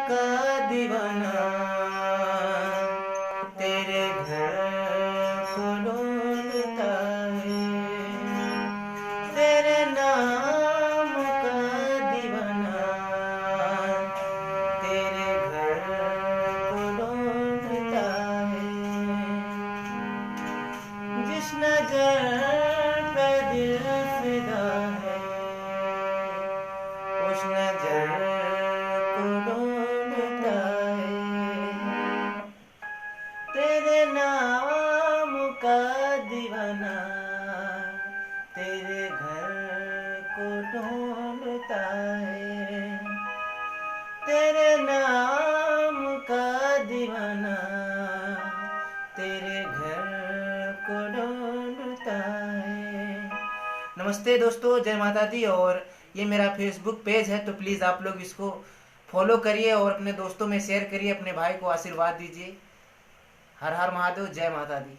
का दीवाना तेरे घर को ढूंढता है। तेरे नाम का दीवाना तेरे घर को ढूंढता है। जिस नजर पे दिल फिदा है उस नजर को ढूंढता है। तेरे नाम का दीवाना तेरे घर को ढूंढता है। तेरे नाम का दीवाना तेरे घर को ढूंढता है। नमस्ते दोस्तों, जय माता दी। और ये मेरा फेसबुक पेज है, तो प्लीज़ आप लोग इसको फॉलो करिए और अपने दोस्तों में शेयर करिए। अपने भाई को आशीर्वाद दीजिए। हर हर महादेव, जय माता दी।